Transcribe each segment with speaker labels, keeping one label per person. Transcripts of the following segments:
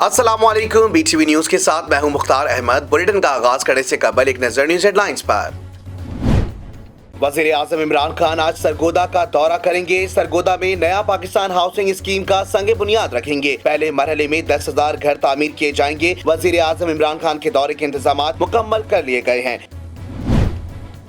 Speaker 1: अस्सलामुअलैकुम, BTV news के साथ मैं हूं मुख्तार अहमद। बुलेटिन का आगाज करने से कबल एक नजर न्यूज हेडलाइंस पर। वजीर आजम इमरान खान आज सरगोदा का दौरा करेंगे। सरगोदा में नया पाकिस्तान हाउसिंग स्कीम का संगे बुनियाद रखेंगे। पहले मरहले में 10,000 घर तामीर किए जाएंगे। वजीर आजम इमरान खान के दौरे के इंतजाम मुकम्मल कर लिए गए हैं।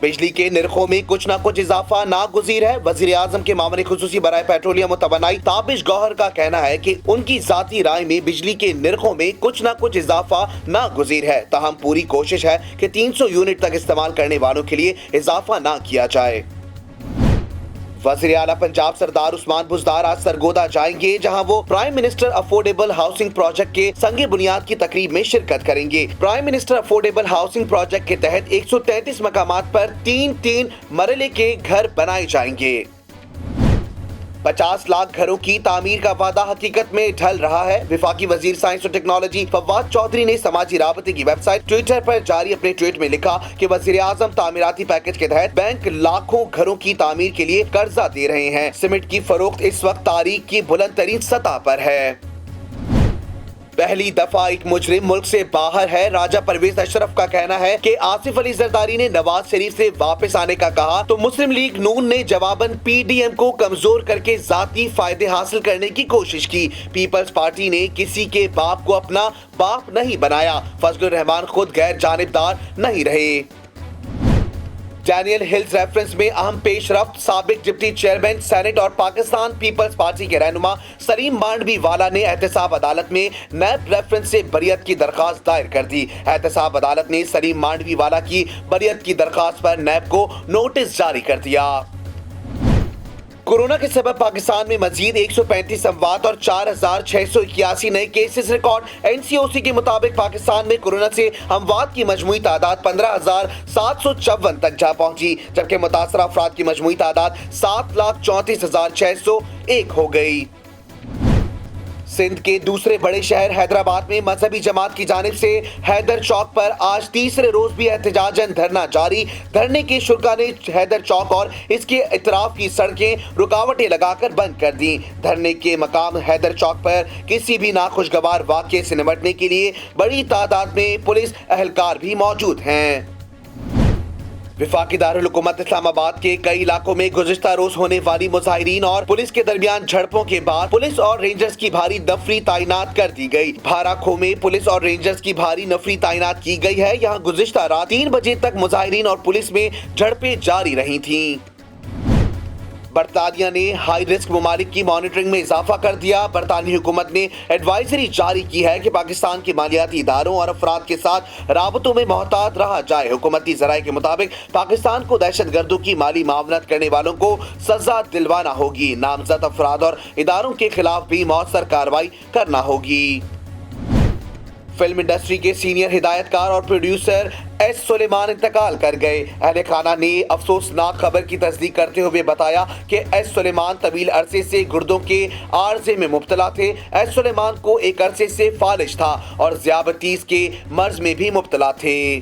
Speaker 1: बिजली के निर्खों में कुछ न कुछ इजाफा नागुज़ीर है। वजीर आजम के मामले खुसूसी बराए पेट्रोलियम और तवानाई ताबिश गौहर का कहना है कि उनकी जाती राय में बिजली के निर्खों में कुछ न कुछ इजाफा नागुज़ीर है। ताहम पूरी कोशिश है कि 300 यूनिट तक इस्तेमाल करने वालों के लिए इजाफा ना किया जाए। वज़ीर आला पंजाब सरदार उस्मान बुज़दार आज सरगोदा जाएंगे, जहां वो prime minister affordable housing project के संगे बुनियाद की तकरीब में शिरकत करेंगे। Prime minister affordable housing project के तहत 133 मकामात पर 3 मरहले के घर बनाए जाएंगे। 50 लाख घरों की तामीर का वादा हकीकत में ढल रहा है। वफाकी वजीर साइंस और टेक्नोलॉजी फवाद चौधरी ने समाजी राबते की वेबसाइट ट्विटर पर जारी अपने ट्वीट में लिखा कि वजीर आजम तामीराती पैकेज के तहत बैंक लाखों घरों की तामीर के लिए कर्जा दे रहे हैं। सीमेंट की फरोख्त इस वक्त तारीख की बुलंद तरीन सतह पर है। पहली दफा एक मुजरिम मुल्क से बाहर है। राजा परवेज अशरफ का कहना है कि आसिफ अली जरदारी ने नवाज शरीफ से वापस आने का कहा तो मुस्लिम लीग नून ने जवाबन PDM को कमजोर करके जाती फायदे हासिल करने की कोशिश की। पीपल्स पार्टी ने किसी के बाप को अपना बाप नहीं बनाया। फजलुर रहमान खुद गैर जानिबदार नहीं रहे। डैनियल हिल्स रेफरेंस में अहम पेशरफ्त। साबिक डिप्टी चेयरमैन सेनेट और पाकिस्तान पीपल्स पार्टी के रहनुमा सलीम मांडवी वाला ने एहतसाब अदालत में नैब रेफरेंस से बरियत की दरखास्त दायर कर दी। एहतसाब अदालत ने सलीम मांडवी वाला की बरियत की दरखास्त पर नैब को नोटिस जारी कर दिया। कोरोना के सबब पाकिस्तान में मजीद 135 अमवात और 4,681 नए केसेस रिकॉर्ड। NCOC के मुताबिक पाकिस्तान में कोरोना से अमवात की मजमूई तादाद 15,754 तक जा पहुंची, जबकि मुतासरा अफराद की मजमूई तादाद 7,34,601 हो गई। सिंध के दूसरे बड़े शहर हैदराबाद में मजहबी जमात की जानिब से हैदर चौक पर आज तीसरे रोज भी एहतजाजन धरना जारी। धरने के शुरा ने हैदर चौक और इसके इतराफ की सड़कें रुकावटें लगाकर बंद कर दी। धरने के मकाम हैदर चौक पर किसी भी नाखुशगवार वाक़ये से निपटने के लिए बड़ी तादाद में पुलिस एहलकार भी मौजूद हैं। वफाकी दारुल हुकूमत इस्लामाबाद के कई इलाकों में गुज़िश्ता रोज होने वाली मुजाहिरीन और पुलिस के दरमियान झड़पों के बाद पुलिस और रेंजर्स की भारी नफरी तैनात कर दी गई। भाराखो में पुलिस और रेंजर्स की भारी नफरी तैनात की गई है। यहाँ गुज़िश्ता रात 3 बजे तक मुजाहिरीन और पुलिस में झड़पें जारी रही थीं। बरतानिया ने हाई रिस्क ममालिक की मॉनिटरिंग में इजाफा कर दिया। बरतानी हुकूमत ने एडवाइजरी जारी की है कि पाकिस्तान के मालियाती इदारों और अफराद के साथ राबतों में मोहतात रहा जाए। हुकूमती ज़राए के मुताबिक पाकिस्तान को दहशत गर्दों की माली मावनत करने वालों को सजा दिलवाना होगी। नामजद अफराद और इदारों के खिलाफ भी मौसर कार्रवाई करना होगी। फिल्म इंडस्ट्री के सीनियर हिदायतकार और प्रोड्यूसर S. सुलेमान इंतकाल कर गए। अहले खाना ने अफसोसनाक खबर की तस्दीक करते हुए बताया कि S. सुलेमान तवील अरसे से गुर्दों के आर्जे में मुब्तला थे। S. सुलेमान को एक अरसे से फालिज था और ज़ियाबतीस के मर्ज में भी मुब्तला थे।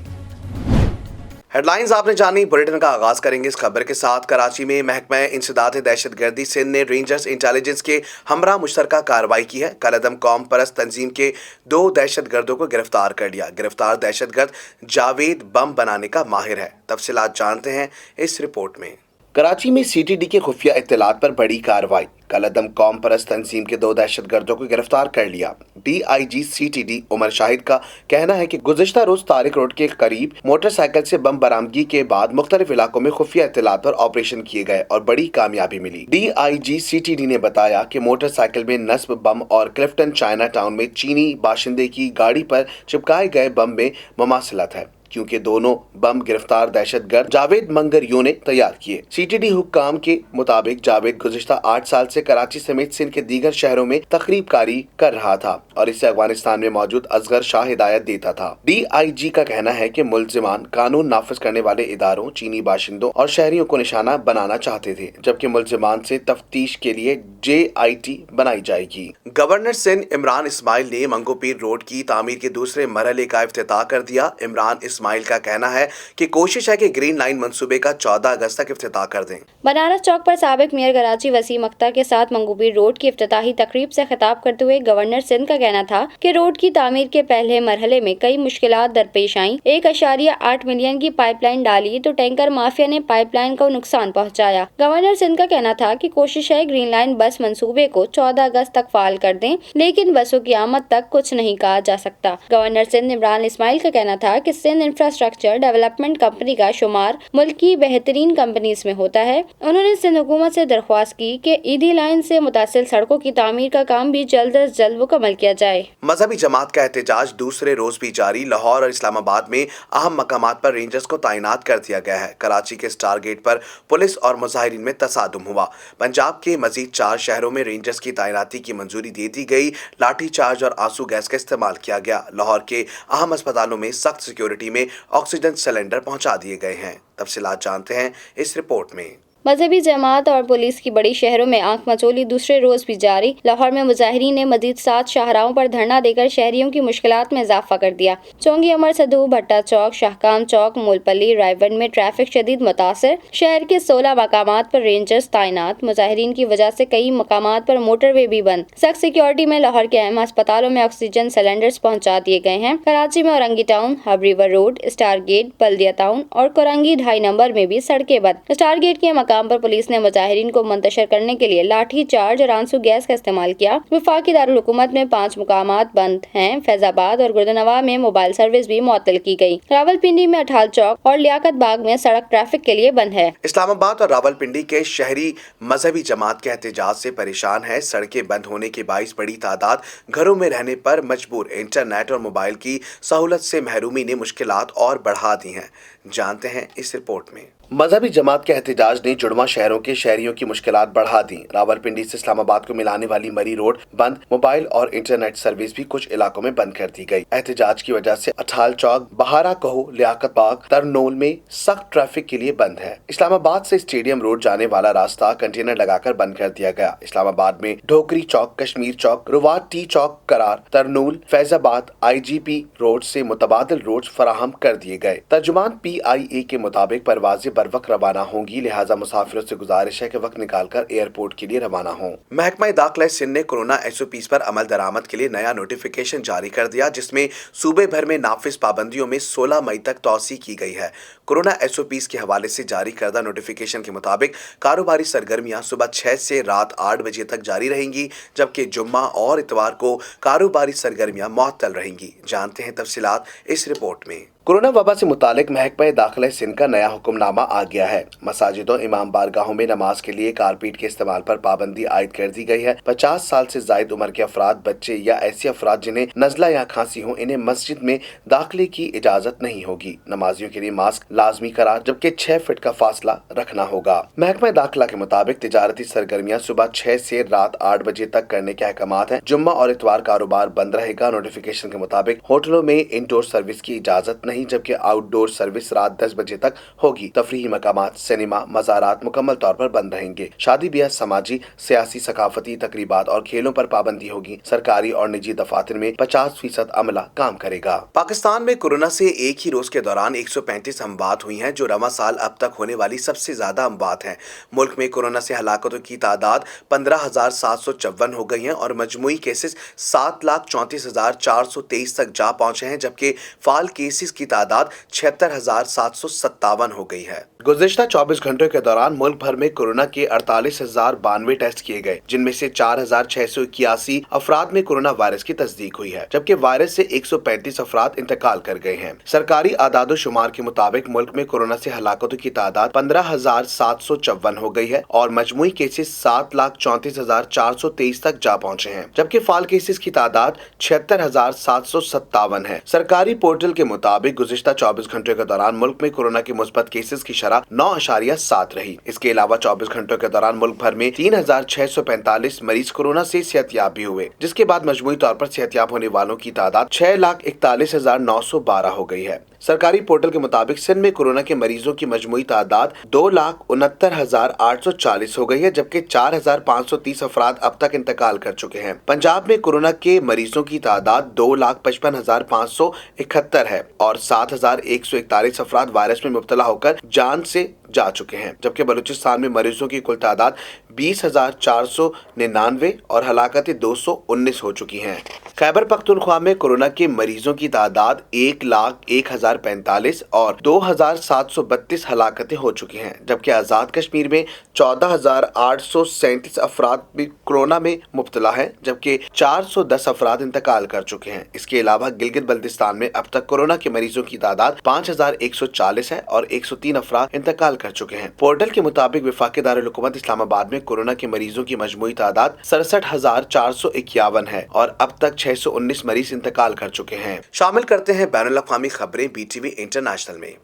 Speaker 1: हेडलाइंस आपने जानी। बुलेटिन का आगाज करेंगे इस खबर के साथ। कराची में महकमा इंसदाद दहशतगर्दी सिंध ने रेंजर्स इंटेलिजेंस के हमरा मुश्तरका कार्रवाई की है। कलअदम कौम परस्त तंजीम के 2 दहशतगर्दों को गिरफ्तार कर लिया। गिरफ्तार दहशतगर्द जावेद बम बनाने का माहिर है। तफसीलात जानते हैं इस रिपोर्ट में। कराची में CTD के खुफिया इत्तलात पर बड़ी कार्रवाई। कलअदम कौम परस्त तंजीम के 2 दहशतगर्दों को गिरफ्तार कर लिया। DIG CTD उमर शाहिद का कहना है कि गुज़िश्ता रोज तारिक रोड के करीब मोटरसाइकिल से बम बरामदगी के बाद मुख्तलिफ इलाकों में खुफिया इत्तलात पर ऑपरेशन किए गए और बड़ी कामयाबी मिली। DIG CTD ने बताया कि मोटरसाइकिल में नस्ब बम और क्लिफ्टन चाइना टाउन में चीनी बाशिंदे की गाड़ी पर चिपकाए गए बम में मुमासिलत है, क्योंकि दोनों बम गिरफ्तार दहशतगर्द जावेद मंगरियों ने तैयार किए। CTD हुक्काम के मुताबिक जावेद गुज़िश्ता 8 साल से कराची समेत सिंध के दीगर शहरों में तकरीब कारी कर रहा था और इसे अफगानिस्तान में मौजूद असगर शाह हिदायत देता था। DIG का कहना है कि मुल्जिमान कानून नाफिज करने वाले इदारों, चीनी बाशिंदों और शहरियों को निशाना बनाना चाहते थे, जबकि मुल्जिमान से तफ्तीश के लिए JIT बनाई जाएगी। गवर्नर सिंध इमरान इस्माइल ने मंगोपीर रोड की तामीर के दूसरे मरहले का इफ्तिताह कर दिया। इमरान इस्माइल का कहना है कि कोशिश है कि ग्रीन लाइन मंसूबे का 14 अगस्त तक इफ्तिताह कर दें।
Speaker 2: बनारस चौक पर साबिक मेयर कराची वसीम अख्तर के साथ मंगूपीर रोड की इफ्तिताही तकरीब से खिताब करते हुए गवर्नर सिंध का कहना था कि रोड की तामीर के पहले मरहले में कई मुश्किलात दरपेश आईं। 1.8 मिलियन की पाइपलाइन डाली तो टैंकर माफिया ने पाइपलाइन को नुकसान पहुंचाया। गवर्नर सिंध का कहना था कि कोशिश है ग्रीन लाइन बस मंसूबे को 14 अगस्त तक फाल कर दें, लेकिन बसों की आमद तक कुछ नहीं कहा जा सकता। गवर्नर सिंध इमरान इस्माइल का कहना था कि सिंध इंफ्रास्ट्रक्चर डेवलपमेंट कंपनी का शुमार मुल्क की बेहतरीन कंपनीज में होता है। उन्होंने सिंध हुकूमत से दरख्वास्त की कि ईदी लाइन से मुतासिल सड़कों की तामीर का काम भी जल्द अज जल्द मुकम्मल किया जाए।
Speaker 1: मजहबी जमात का एहतजाज दूसरे रोज भी जारी। लाहौर और इस्लामाबाद में अहम मकामात पर रेंजर्स को तैनात कर दिया गया है। कराची के स्टार गेट पर पुलिस और मुजाहिरीन में तसादुम हुआ। पंजाब के मजीद 4 शहरों में रेंजर्स की तैनाती की मंजूरी दे दी गई। लाठी चार्ज और आंसू गैस का इस्तेमाल किया गया। लाहौर के अहम अस्पतालों में सख्त सिक्योरिटी में ऑक्सीजन सिलेंडर पहुंचा दिए गए हैं। तफसीलात जानते हैं इस रिपोर्ट में।
Speaker 2: मजहबी जमात और पुलिस की बड़ी शहरों में आंख मचोली दूसरे रोज भी जारी। लाहौर में मुजाहिरीन ने मजीद 7 शाहराहों पर धरना देकर शहरियों की मुश्किलात में इजाफा कर दिया। चौंगी अमर सदू, भट्टा चौक, शाहकाम चौक, मोलपल्ली, रायवन में ट्रैफिक शदीद मुतासर। शहर के 16 मकामात पर रेंजर्स तैनात। मुजाहिरीन की वजह से कई मकामात पर मोटरवे भी बंद। सख्त सिक्योरिटी में लाहौर के अहम अस्पतालों में ऑक्सीजन सिलेंडर्स पहुंचा दिए गए हैं। कराची में Orangi town, Hub river road, star gate, Baldia town और कोरंगी 2.5 नंबर में भी सड़कें बंद। स्टार गेट के काम पर पुलिस ने मुजाहिरीन को मुंतशिर करने के लिए लाठी चार्ज और आंसू गैस का इस्तेमाल किया। वफाकी दारुल हुकूमत में 5 मुकामात बंद हैं। फैजाबाद और गुर्दनवा में मोबाइल सर्विस भी मुअत्तल की गई। रावलपिंडी में अठाल चौक और लियाकत बाग में सड़क ट्रैफिक के लिए बंद है।
Speaker 1: इस्लामाबाद और रावलपिंडी के शहरी मजहबी जमात के एहतजाज से परेशान है। सड़कें बंद होने के बाइस बड़ी तादाद घरों में रहने पर मजबूर। इंटरनेट और मोबाइल की सहूलत से महरूमी ने मुश्किलात और बढ़ा दी हैं। जानते हैं इस रिपोर्ट में। मजहबी जमात के एहतजाज ने जुड़वा शहरों के शहरियों की मुश्किलात बढ़ा दी। रावलपिंडी से इस्लामाबाद को मिलाने वाली मरी रोड बंद। मोबाइल और इंटरनेट सर्विस भी कुछ इलाकों में बंद कर दी गई। एहतजाज की वजह से अठाल चौक, बहारा कहो, लियाकत बाग, तरनोल में सख्त ट्रैफिक के लिए बंद है। इस्लामाबाद से स्टेडियम रोड जाने वाला रास्ता कंटेनर लगाकर बंद कर दिया गया। इस्लामाबाद में ढोकरी चौक, कश्मीर चौक, रुवात टी चौक करार, तरनूल, फैजाबाद IGP रोड से मुतबादिल रोड फराहम कर दिए गए। तर्जुमान PIA के मुताबिक परवाजें बर वक्त रवाना होंगी, लिहाजा मुसाफिरों से गुजारिश है कि वक्त निकालकर एयरपोर्ट के लिए रवाना हों। महकमा दाखिला सिंध ने कोरोना SOPs पर अमल दरामद के लिए नया नोटिफिकेशन जारी कर दिया, जिसमें सूबे भर में नाफिज पाबंदियों में 16 मई तक तौसी की गई है। कोरोना SOPs के हवाले से जारी करदा नोटिफिकेशन के मुताबिक कारोबारी सरगर्मियां सुबह 6 से रात 8 बजे तक जारी रहेंगी, जबकि जुम्मा और इतवार को कारोबारी सरगर्मियां मुअत्तल रहेंगी। जानते हैं तफसीलात इस रिपोर्ट में। कोरोना वबा से मुतालिक महकमा दाखिला सिंध का नया हुक्मनामा आ गया है। मसाजिदों, इमाम बारगाहों में नमाज के लिए कारपेट के इस्तेमाल पर पाबंदी आयद कर दी गई है। 50 साल से जायद उम्र के अफराद, बच्चे या ऐसे अफराद जिन्हें नजला या खांसी हो, इन्हें मस्जिद में दाखिले की इजाजत नहीं होगी। नमाजियों के लिए मास्क लाजमी करार, जबकि 6 फीट का फासला रखना होगा। महकमा दाखिला के मुताबिक तिजारती सरगर्मियां सुबह 6 से रात 8 बजे तक करने के अहकामात हैं। जुम्मा और इतवार कारोबार बंद रहेगा। नोटिफिकेशन के मुताबिक होटलों में इंडोर सर्विस की इजाजत नहीं, जबकि आउटडोर सर्विस रात 10 बजे तक होगी। तफरीही मकामात, सिनेमा, मज़ारात मुकम्मल तौर पर बंद रहेंगे। शादी ब्याह, समाजी, सियासी, सकाफती तकरीबात और खेलों पर पाबंदी होगी। सरकारी और निजी दफातर में 50% अमला काम करेगा। पाकिस्तान में कोरोना से एक ही रोज के दौरान 135 अमवात हुई हैं, जो रवा साल अब तक होने वाली सबसे ज्यादा अमवात हैं। मुल्क में कोरोना से हलाकतों की तादाद 15,754 हो गई है और मजमूई केसेस 7,34,423 तक जा पहुंचे हैं, जबकि फाल केसेस की तादाद 76,757 हो गई है। गुज़िश्ता 24 घंटों के दौरान मुल्क भर में कोरोना के 48,092 टेस्ट किए गए, जिनमें से 4,681 अफराद में कोरोना वायरस की तस्दीक हुई है, जबकि वायरस से 135 अफराद इंतकाल कर गए हैं। सरकारी आदादो शुमार के मुताबिक मुल्क में कोरोना से हलाकतों की तादाद 15,754 हो गई है और मजमूई केसेस 7,34,423 तक जा पहुँचे हैं, जबकि फाल केसेस की तादाद 76,757 है। सरकारी पोर्टल के मुताबिक गुज़िश्ता 24 घंटों के दौरान मुल्क में कोरोना के मुस्बत केसेस की 9.7 रही। इसके अलावा 24 घंटों के दौरान मुल्क भर में 3,645 मरीज कोरोना से सेहतयाब भी हुए, जिसके बाद मजमूई तौर पर सेहतयाब होने वालों की तादाद 6,41,912 हो गई है। सरकारी पोर्टल के मुताबिक सिंध में कोरोना के मरीजों की मजमूई तादाद 2,69,840 हो गई है, जबकि 4,530 अफराद अब तक इंतकाल कर चुके हैं। पंजाब में कोरोना के मरीजों की तादाद 2,55,571 है और 7,141 अफराद वायरस में मुब्तला होकर जान से जा चुके हैं, जबकि बलूचिस्तान में मरीजों की कुल तादाद 20,499 और हलाकतें 219 हो चुकी हैं। खैबर पख्तूनख्वा में कोरोना के मरीजों की तादाद 1,01,045 और 2,732 हलाकतें हो चुकी हैं, जबकि आज़ाद कश्मीर में 14,837 अफराद भी कोरोना में मुब्तला हैं, जबकि 410 अफराद इंतकाल कर चुके हैं। इसके अलावा गिलगित बल्तिस्तान में अब तक कोरोना के मरीजों की तादाद 5,140 है और 103 अफराद इंतकाल कर चुके हैं। पोर्टल के मुताबिक वफाकी दारुल हुकूमत इस्लामाबाद में कोरोना के मरीजों की मजमूई तादाद 67,451 है और अब तक 619 मरीज इंतकाल कर चुके हैं। शामिल करते हैं बैनुल अक़वामी खबरें BTV इंटरनेशनल में।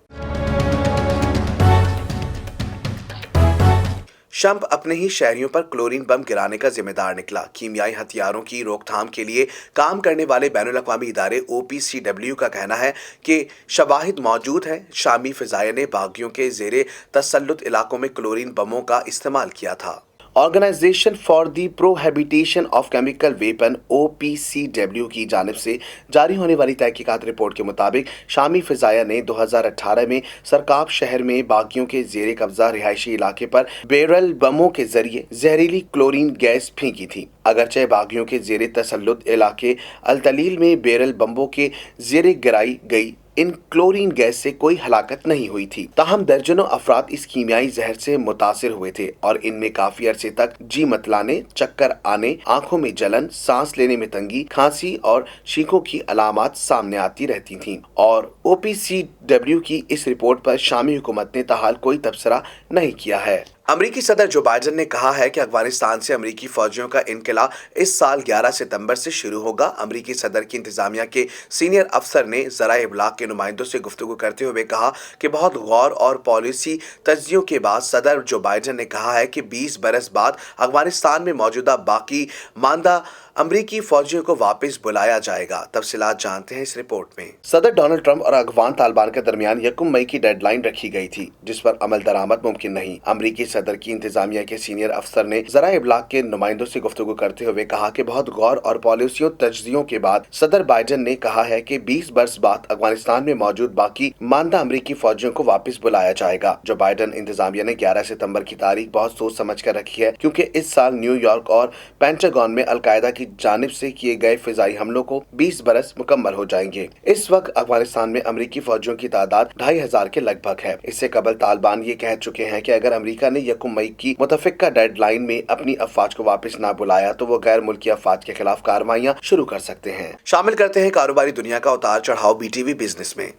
Speaker 1: शम्प अपने ही शहरियों पर क्लोरीन बम गिराने का जिम्मेदार निकला। कीमियाई हथियारों की रोकथाम के लिए काम करने वाले बैनुल अक़वामी इदारे OPCW का कहना है कि शवाहिद मौजूद है। शामी फ़िज़ाइया ने बागियों के ज़ेरे तसल्लुत इलाकों में क्लोरीन बमों का इस्तेमाल किया था। Organization for the prohibition of chemical weapon OPCW की जानिब से जारी होने वाली तहकीकात रिपोर्ट के मुताबिक शामी फ़िज़ाइया ने 2018 में सरकाब शहर में बागियों के ज़ेरे कब्जा रिहायशी इलाके पर बैरल बमों के जरिए जहरीली क्लोरीन गैस फेंकी थी। अगरचे बागियों के ज़ेरे तसल्लुत इलाके अल-तलील में बैरल बमों के ज़ेरे गिराई गई इन क्लोरीन गैस से कोई हलाकत नहीं हुई थी, ताहम दर्जनों अफराद इस कीमियाई जहर से मुतासिर हुए थे और इनमें काफी अरसे तक जी मतलाने, चक्कर आने, आंखों में जलन, सांस लेने में तंगी, खांसी और छींकों की अलामात सामने आती रहती थीं। और OPCW की इस रिपोर्ट पर शामी हुकूमत ने ताहाल कोई तबसरा नहीं किया है। अमरीकी सदर जो बाइडन ने कहा है कि अफगानिस्तान से अमरीकी फौजियों का इनकला इस साल 11 सितंबर से शुरू होगा। अमरीकी सदर की इंतजामिया के सीनियर अफसर ने ज़राए इब्लाग के नुमाइंदों से गुफ्तगू करते हुए कहा कि बहुत गौर और पॉलिसी तज्जियों के बाद सदर जो बाइडन ने कहा है कि 20 बरस बाद अफगानिस्तान में मौजूदा बाकी मानदा अमरीकी फौजियों को वापस बुलाया जाएगा। तफसीलात जानते हैं इस रिपोर्ट में। सदर डोनाल्ड ट्रंप और अफगान तालिबान के दरमियान 1 मई की डेडलाइन रखी गई थी, जिस पर अमल दरामद मुमकिन नहीं। अमरीकी सदर की इंतजामिया के सीनियर अफसर ने ज़राए इब्लाग के नुमाइंदों से गुफ्तगू करते हुए कहा कि बहुत गौर और पॉलिसियों तज्जियों के बाद सदर बाइडन ने कहा है कि 20 बरस बाद अफगानिस्तान में मौजूद बाकी मानदा अमरीकी फौजियों को वापस बुलाया जाएगा। जो बाइडन इंतजामिया ने 11 सितंबर की तारीख बहुत सोच समझ कर रखी है, क्योंकि इस साल न्यूयॉर्क और पेंटागन में अलकायदा की जानिब से किए गए फिजाई हमलों को 20 बरस मुकम्मल हो जाएंगे। इस वक्त अफगानिस्तान में अमरीकी फौजियों की तादाद 2,500 के लगभग है। इससे कबल तालिबान ये कह चुके हैं कि अगर अमरीका ने 1 मई की मुतफ़िका डेडलाइन में अपनी अफवाज को वापस ना बुलाया तो वो गैर मुल्की अफवाज के खिलाफ कार्रवाइयां शुरू कर सकते हैं। शामिल करते हैं कारोबारी दुनिया का उतार चढ़ाव BTV बिजनेस में।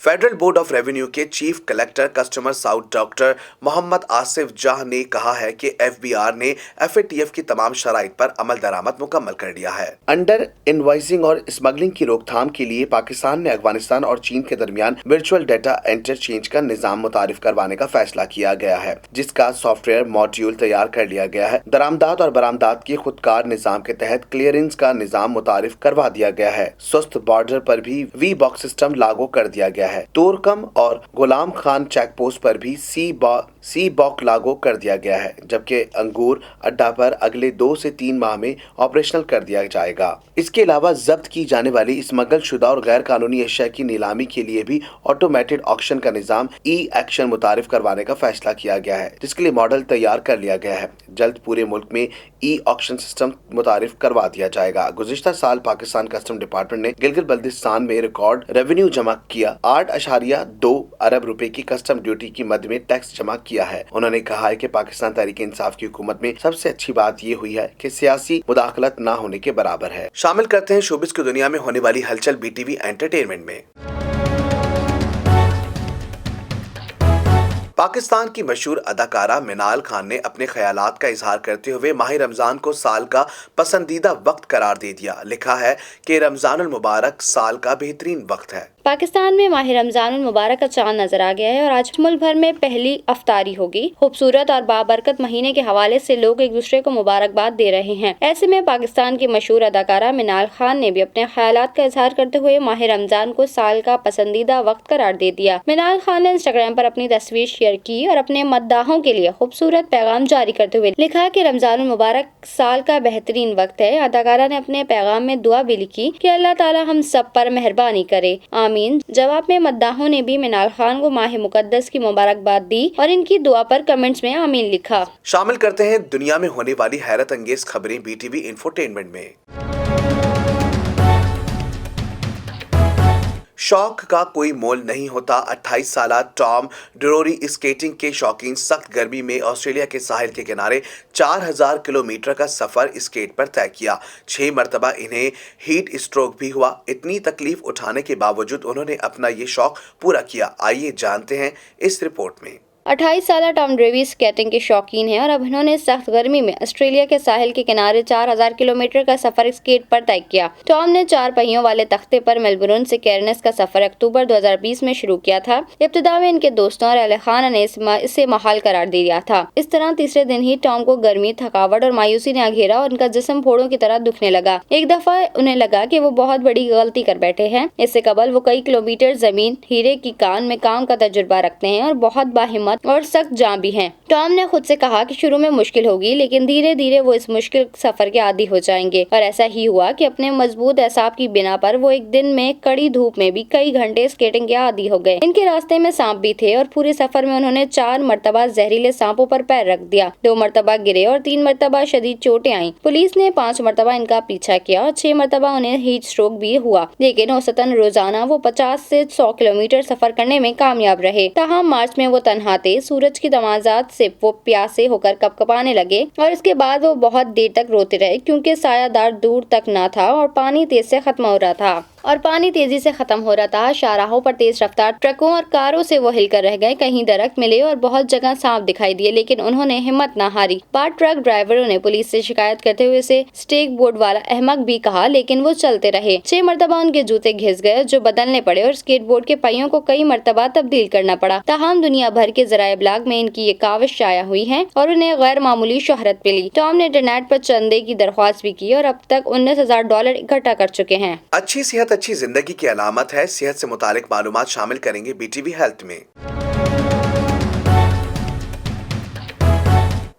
Speaker 1: फेडरल बोर्ड ऑफ रेवेन्यू के chief collector customer south doctor Mohammad Asif Jah ने कहा है कि FBR ने FATF की तमाम शराइत पर अमल दरामद मुकम्मल कर लिया है। अंडर इनवॉइसिंग और स्मगलिंग की रोकथाम के लिए पाकिस्तान में अफगानिस्तान और चीन के दरमियान वर्चुअल डेटा इंटरचेंज का निजाम मुतारिफ करवाने का फैसला किया गया है, जिसका सॉफ्टवेयर मॉड्यूल तैयार कर लिया गया है। दरामदात और बरामदात के खुदकार निजाम के तहत क्लियरेंस का निजाम मुतारिफ करवा दिया गया है। सुस्त बॉर्डर पर भी V-बॉक्स सिस्टम लागू कर दिया गया है। तोरकम और गुलाम खान चेक पोस्ट पर भी सी बॉक लागू कर दिया गया है, जबकि अंगूर अड्डा पर अगले 2 से 3 माह में ऑपरेशनल कर दिया जाएगा। इसके अलावा जब्त की जाने वाली स्मगल शुदा और गैर कानूनी अशिया की नीलामी के लिए भी ऑटोमेटेड ऑक्शन का निजाम E-एक्शन मुतारिफ करवाने का फैसला किया गया है, जिसके लिए मॉडल तैयार कर लिया गया है। जल्द पूरे मुल्क में E-ऑक्शन सिस्टम मुतारिफ करवा दिया जाएगा। गुज़िश्ता साल पाकिस्तान कस्टम डिपार्टमेंट ने गिलगित बल्तिस्तान में रिकॉर्ड रेवेन्यू जमा किया 8.2 अरब रुपए की कस्टम ड्यूटी की मद में टैक्स जमा किया है। उन्होंने कहा है कि पाकिस्तान तहरीक इंसाफ की हुकूमत में सबसे अच्छी बात ये हुई है कि सियासी मुदाखलत न होने के बराबर है। शामिल करते हैं शोबिस की दुनिया में होने वाली हलचल BTV एंटरटेनमेंट में। पाकिस्तान की मशहूर अदाकारा मिनाल खान ने अपने ख्यालात का इजहार करते हुए माह रमजान को साल का पसंदीदा वक्त करार दे दिया। लिखा है कि रमजानुल मुबारक साल का बेहतरीन वक्त है
Speaker 2: पाकिस्तान में माह रमजान मुबारक का चांद नजर आ गया है और आज मुल्क भर में पहली अफ्तारी होगी। खूबसूरत और बाबरकत महीने के हवाले से लोग एक दूसरे को मुबारकबाद दे रहे हैं। ऐसे में पाकिस्तान की मशहूर अदाकारा मिनाल खान ने भी अपने ख्यालात का इजहार करते हुए माह रमजान को साल का पसंदीदा वक्त करार दे दिया। मिनाल खान ने इंस्टाग्राम पर अपनी तस्वीर शेयर की और अपने मद्दाहों के लिए खूबसूरत पैगाम जारी करते हुए लिखा कि रमजान मुबारक साल का बेहतरीन वक्त है। अदाकारा ने अपने पैगाम में दुआ भी लिखी कि अल्लाह ताला हम सब पर मेहरबानी करे, आमीन। जवाब में मद्दाहों ने भी मिनाल खान को माह मुकद्दस की मुबारकबाद दी और इनकी दुआ पर कमेंट्स में आमीन लिखा।
Speaker 1: शामिल करते हैं दुनिया में होने वाली हैरत अंगेज खबरें BTV इंफोटेनमेंट में। शौक का कोई मोल नहीं होता। 28 साला टॉम ड्रोरी स्केटिंग के शौकीन सख्त गर्मी में ऑस्ट्रेलिया के साहिल के किनारे 4000 किलोमीटर का सफर स्केट पर तय किया। 6 मरतबा इन्हें हीट स्ट्रोक भी हुआ। इतनी तकलीफ उठाने के बावजूद उन्होंने अपना ये शौक पूरा किया। आइए जानते हैं इस रिपोर्ट में।
Speaker 2: 28 साला टॉम ड्रेवी स्केटिंग के शौकीन हैं और अब उन्होंने सख्त गर्मी में ऑस्ट्रेलिया के साहिल के किनारे 4000 किलोमीटर का सफर स्केट पर तय किया। टॉम ने 4 पहियों वाले तख्ते पर मेलबर्न से केयर्न्स का सफर अक्टूबर 2020 में शुरू किया था। इब्तिदा में इनके दोस्तों और अहले खाना ने इसे महाल करार दे दिया था। इस तरह तीसरे दिन ही टॉम को गर्मी, थकावट और मायूसी ने घेरा और उनका जिस्म फोड़ों की तरह दुखने लगा। एक दफा उन्हें लगा कि वो बहुत बड़ी गलती कर बैठे हैं। इससे कबल वो कई किलोमीटर जमीन हीरे की कान में काम का तजुर्बा रखते हैं और बहुत बाहिम्मत और सख्त जां भी हैं। टॉम ने खुद से कहा कि शुरू में मुश्किल होगी, लेकिन धीरे धीरे वो इस मुश्किल सफर के आदी हो जाएंगे। और ऐसा ही हुआ कि अपने मजबूत एसाब की बिना पर वो एक दिन में कड़ी धूप में भी कई घंटे स्केटिंग के आदी हो गए। इनके रास्ते में सांप भी थे और पूरे सफर में उन्होंने 4 मरतबा जहरीले सांपों पर पैर रख दिया। 2 मरतबा गिरे और 3 मरतबा शदीद चोटें आईं। पुलिस ने 5 मरतबा इनका पीछा किया और 6 मरतबा उन्हें हीट स्ट्रोक भी हुआ, लेकिन औसतन रोजाना वो 50 से 100 किलोमीटर सफर करने में कामयाब रहे। ताहम मार्च में वो तन्हा थे। सूरज की तमाज़ात से वो प्यासे होकर कपकपाने लगे और इसके बाद वो बहुत देर तक रोते रहे क्योंकि सायादार दूर तक ना था और पानी तेजी से खत्म हो रहा था। शाहराहों पर तेज रफ्तार ट्रकों और कारों से वो हिलकर रह गए। कहीं दरख्त मिले और बहुत जगह सांप दिखाई दिए, लेकिन उन्होंने हिम्मत न हारी। बाद ट्रक ड्राइवरों ने पुलिस से शिकायत करते हुए इसे स्टेक बोर्ड वाला अहमक भी कहा, लेकिन वो चलते रहे। 6 मरतबा उनके जूते घिस गए जो बदलने पड़े और स्केट बोर्ड के पहियों को कई मरतबा तब्दील करना पड़ा। ताहम दुनिया भर के ज़राए इब्लाग में इनकी ये काविश शाया हुई है और उन्हें गैर मामूली शोहरत मिली। टॉम ने इंटरनेट पर चंदे की दरख्वास्त भी की और अब तक $19,000 इकट्ठा कर चुके हैं।
Speaker 1: अच्छी सेहत अच्छी जिंदगी की अलामत है। सेहत से मुतालिक मालूमात शामिल करेंगे BTV हेल्थ में।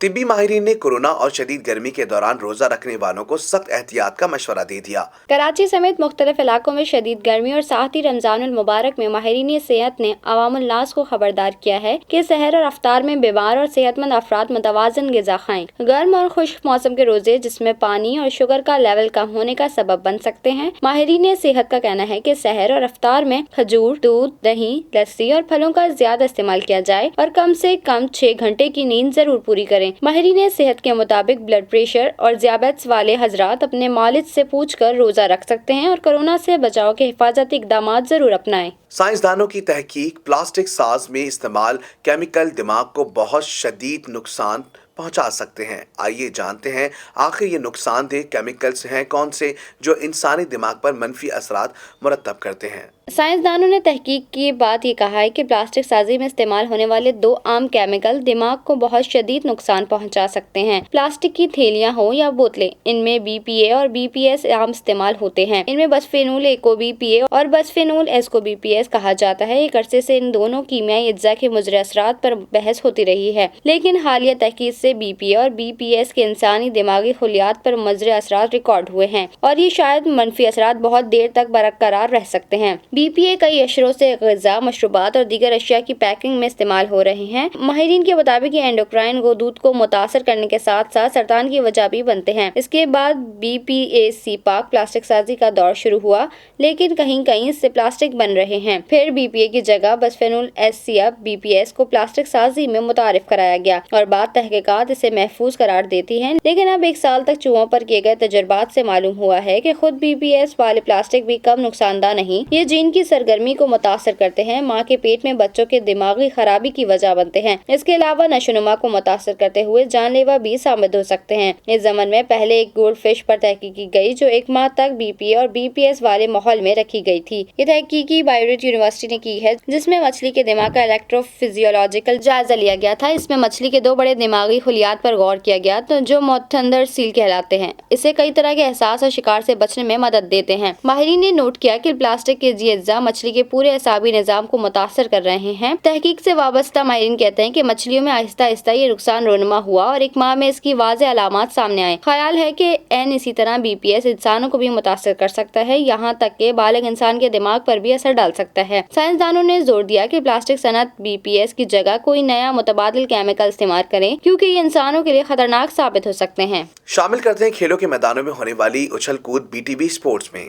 Speaker 1: तिब्बी माहिरीन ने कोरोना और शदीद गर्मी के दौरान रोजा रखने वालों को सख्त एहतियात का मशवरा दे दिया।
Speaker 2: कराची समेत मुख्तलिफ इलाकों में शदीद गर्मी और साथ ही रमजानुल मुबारक में माहिरीन सेहत ने अवामुल नास को खबरदार किया है कि सहर और अफ्तार में बीमार और सेहतमंद अफराद मुतवाज़िन ग़िज़ा खाएं। गर्म और खुश्क मौसम के रोजे जिसमें पानी और शुगर का लेवल कम होने का सबब बन सकते हैं। माहिरीन सेहत का कहना है कि सहर और अफ्तार में खजूर, दूध, दही, लस्सी और फलों का ज्यादा इस्तेमाल किया जाए और कम से कम 6 घंटे की नींद जरूर पूरी करें। माहिरीन सेहत के मुताबिक ब्लड प्रेशर और ज़ियाबेट्स वाले हजरात अपने मालिज से पूछकर रोजा रख सकते हैं और कोरोना से बचाव के हिफाजती इक़दाम जरूर अपनाएं।
Speaker 1: साइंसदानों की तहकीक, प्लास्टिक साज में इस्तेमाल केमिकल दिमाग को बहुत शदीद नुकसान पहुंचा सकते हैं। आइए जानते हैं आखिर ये नुकसानदेह केमिकल्स हैं कौन से जो इंसानी दिमाग पर मनफी असरात मुरतब करते हैं।
Speaker 2: साइंसदानों ने तहकीक की बात ये कहा है कि प्लास्टिक साजी में इस्तेमाल होने वाले 2 आम केमिकल दिमाग को बहुत शदीद नुकसान पहुंचा सकते हैं। प्लास्टिक की थैलियां हो या बोतलें, इनमें BPA और BPS आम इस्तेमाल होते हैं। इनमें बसफेनोल A को BPA और बसफेनोल S को BPS कहा जाता है। एक अरसे से इन दोनों कीमियाई अज्जा के मुज़र असरात पर बहस होती रही है, लेकिन हालिया तहकीक से BPA और BPS के इंसानी दिमागी खुलियात पर मुज़र असरात रिकॉर्ड हुए हैं और ये शायद मनफी असरात बहुत देर तक बरकरार रह सकते हैं। BPA कई अशरों से ग़िज़ा, मशरूबात और दीगर अशिया की पैकिंग में इस्तेमाल हो रहे हैं। माहिरीन के मुताबिक एंडोक्राइन गोदूद को मुतासर करने के साथ साथ सरतान की वजह भी बनते हैं। इसके बाद BPA पाक प्लास्टिक साजी का दौर शुरू हुआ, लेकिन कहीं कहीं इससे प्लास्टिक बन रहे हैं। फिर BPA की जगह बसफेनोल S या BPS को प्लास्टिक साजी में मुतारिफ कराया गया और बाद तहकीकात इसे महफूज करार देती हैं। लेकिन अब 1 साल तक चूहों पर किए गए तजर्बात से मालूम हुआ है कि खुद BPS वाले प्लास्टिक भी कम नुकसानदा नहीं। ये जीन की सरगर्मी को मुतासर करते हैं, माँ के पेट में बच्चों के दिमागी खराबी की वजह बनते हैं। इसके अलावा नशोनुमा को मुतासर करते हुए जानलेवा भी साबित हो सकते हैं। इस ज़मन में पहले एक गोल्ड फिश पर तहकीक की गई जो 1 माह तक BPA और BPS वाले माहौल में रखी गई थी। ये तहकीकी बायो स्पिरिट यूनिवर्सिटी ने की है, जिसमें मछली के दिमाग का इलेक्ट्रोफिजियोलॉजिकल जायजा लिया गया था। इसमें मछली के 2 बड़े दिमागी खुलियात पर गौर किया गया तो जो मोथंदर सील कहलाते हैं। इसे कई तरह के एहसास और शिकार से बचने में मदद देते हैं। माहिरीन ने नोट किया कि प्लास्टिक के ये अज्जा मछली के पूरे असाबी निजाम को मुतासर कर रहे हैं। तहकीक से वाबस्ता माहिरीन कहते हैं कि मछलियों में आहिस्ता आहिस्ता ये नुकसान रोनमा हुआ और 1 माह में इसकी वाज़ेह अलामात सामने आए। ख्याल है कि इसी तरह BPS इंसानों को भी मुतासर कर सकता है, यहाँ तक कि बालिग इंसान के दिमाग पर भी असर डाल सकता है। साइंसदानों ने जोर दिया कि प्लास्टिक सनत BPS की जगह कोई नया मुतबादिल केमिकल इस्तेमाल करें, क्योंकि ये इंसानों के लिए खतरनाक साबित हो सकते हैं।
Speaker 1: शामिल करते हैं खेलों के मैदानों में होने वाली उछल कूद BTV स्पोर्ट्स में।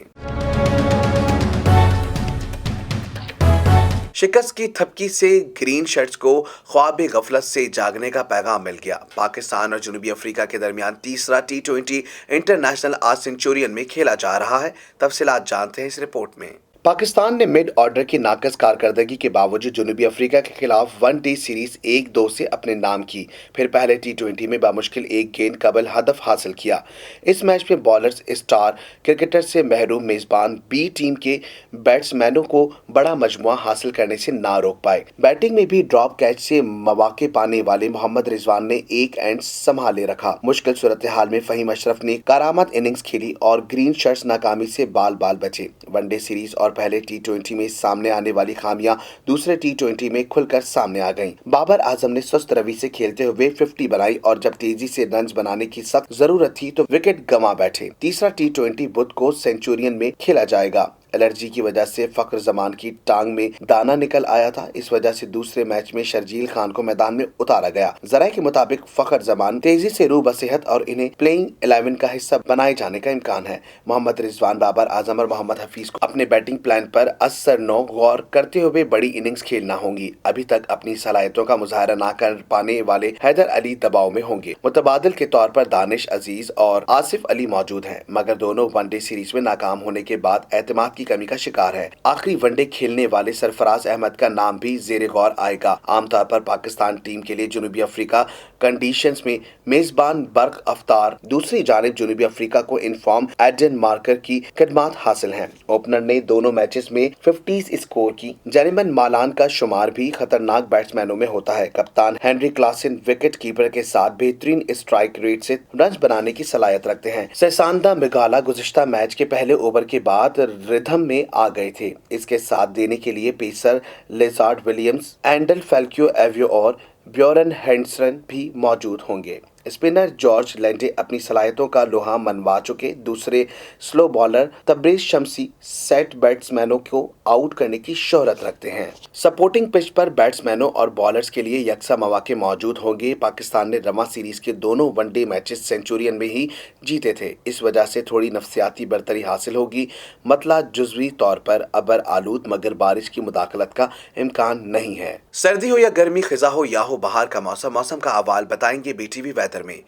Speaker 1: शिकस्त की थपकी से ग्रीन शर्ट्स को ख्वाब गफलत से जागने का पैगाम मिल गया। पाकिस्तान और जनूबी अफ्रीका के दरमियान तीसरा T20 इंटरनेशनल आज सेंचुरियन में खेला जा रहा है। तफसीलात जानते हैं इस रिपोर्ट में। पाकिस्तान ने मिड ऑर्डर की नाकस कारकर्दगी के बावजूद जनूबी अफ्रीका के खिलाफ 1-डे सीरीज 1-2 से अपने नाम की, फिर पहले T20 में बामुश्किल 1 गेंद कबल हदफ हासिल किया। इस मैच में बॉलर्स स्टार क्रिकेटर से महरूम मेजबान B टीम के बैट्समैनों को बड़ा मजमुआ हासिल करने से ना रोक पाए। बैटिंग में भी ड्रॉप कैच से मौके पाने वाले मोहम्मद रिजवान ने एक एंड संभाले रखा। मुश्किल सूरत हाल में फहीम अशरफ ने करामत इनिंग्स खेली और ग्रीन शर्ट्स नाकामी से बाल बाल बचे। 1-डे सीरीज और पहले T20 में सामने आने वाली खामियां दूसरे T20 में खुलकर सामने आ गईं। बाबर आजम ने सुस्त रवि से खेलते हुए 50 बनाई और जब तेजी से रन्स बनाने की सख्त जरूरत थी तो विकेट गंवा बैठे। तीसरा T20 बुध को सेंचुरियन में खेला जाएगा। एलर्जी की वजह से फखर जमान की टांग में दाना निकल आया था। इस वजह से दूसरे मैच में शर्जील खान को मैदान में उतारा गया। जराये के मुताबिक फखर जमान तेजी से रूह बसेहत और इन्हें प्लेइंग 11 का हिस्सा बनाए जाने का इम्कान है। मोहम्मद रिजवान, बाबर आजम और मोहम्मद हफीज को अपने बैटिंग प्लान पर असर नो गौर करते हुए बड़ी इनिंग्स खेलना होंगी। अभी तक अपनी सलाहियतों का मुजाहरा न कर पाने वाले हैदर अली दबाव में होंगे। मुतबादिल के तौर पर दानिश अजीज और आसिफ अली मौजूद हैं, मगर दोनों 1-डे सीरीज में नाकाम होने के बाद एतमाद की कमी का शिकार है। आखिरी 1-डे खेलने वाले सरफराज अहमद का नाम भी जेरे गौर आएगा। आमतौर पर पाकिस्तान टीम के लिए जनूबी अफ्रीका कंडीशंस में मेजबान बर्क अफ्तार, दूसरी जानिब जनूबी अफ्रीका को इनफॉर्म एडन मार्कर की खिदमत हासिल है। ओपनर ने दोनों मैचेस में 50 स्कोर की। जेरिमन मालान का शुमार भी खतरनाक बैट्समैनों में होता है। कप्तान हेनरी क्लासन विकेट कीपर के साथ बेहतरीन स्ट्राइक रेट से रन बनाने की सलाहियत रखते हैं। सैसानदा मिगाला गुज़िश्ता मैच के पहले ओवर के बाद रिदम में आ गए थे। इसके साथ देने के लिए pacer Lizaad Williams, Andile Phehlukwayo और ब्योरन हेंडरसन भी मौजूद होंगे। स्पिनर जॉर्ज लेंडे अपनी सलाहियतों का लोहा मनवा चुके। दूसरे स्लो बॉलर तब्रेज शमसी सेट बैट्समैनों को आउट करने की शोहरत रखते हैं। सपोर्टिंग पिच पर बैट्समैनों और बॉलर्स के लिए यकसा मौके मौजूद होंगे। पाकिस्तान ने रवा सीरीज के दोनों 1-डे मैचेस सेंचुरियन में ही जीते थे। इस वजह से थोड़ी नफसियाती बरतरी हासिल होगी। मतला जुज़वी तौर पर अबर आलूद, मगर बारिश की मुदाखलत का इम्कान नहीं है। सर्दी हो या गर्मी, खिजा हो या हो बहार का मौसम का अहवाल बताएंगे BTV वेदर में।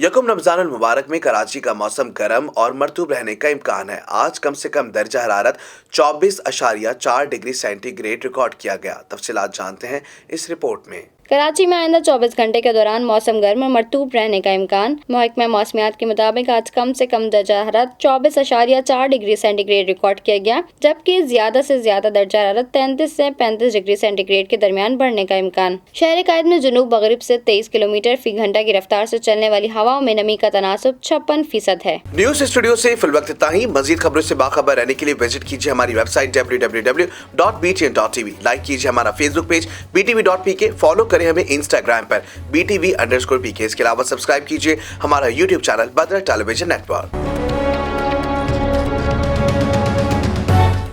Speaker 1: यकम रमजानुल मुबारक में कराची का मौसम गर्म और मरतूब रहने का इम्कान है। आज कम से कम दर्जा हरारत 24.4 डिग्री सेंटीग्रेड रिकॉर्ड किया गया। तफसीलात जानते हैं इस रिपोर्ट में।
Speaker 2: कराची में आइंदा 24 घंटे के दौरान मौसम गर्म और मरतूब रहने का इम्कान। महकमा मौसमियात के मुताबिक आज कम से कम दर्जा हरारत 24.4 डिग्री सेंटीग्रेड रिकॉर्ड किया गया, जबकि ज्यादा से ज्यादा दर्जा हरारत 33 से 35 डिग्री सेंटीग्रेड के दरमियान बढ़ने का इम्कान। शहर कायद में जुनूब मगरिब से 23 किलोमीटर फी घंटा की रफ्तार से चलने वाली हवाओं में नमी का तनासुब 56% है।
Speaker 1: न्यूज स्टूडियो से फिल वक्त इतना ही। मजीद खबरों से बाखबर रहने के लिए विजिट कीजिए हमारी वेबसाइट www.btn.tv। लाइक कीजिए हमारा फेसबुक पेज btv.pk। फॉलो करें हमें इंस्टाग्राम पर BTV_PK। इसके अलावा सब्सक्राइब कीजिए हमारा यूट्यूब चैनल बदर टेलीविजन नेटवर्क।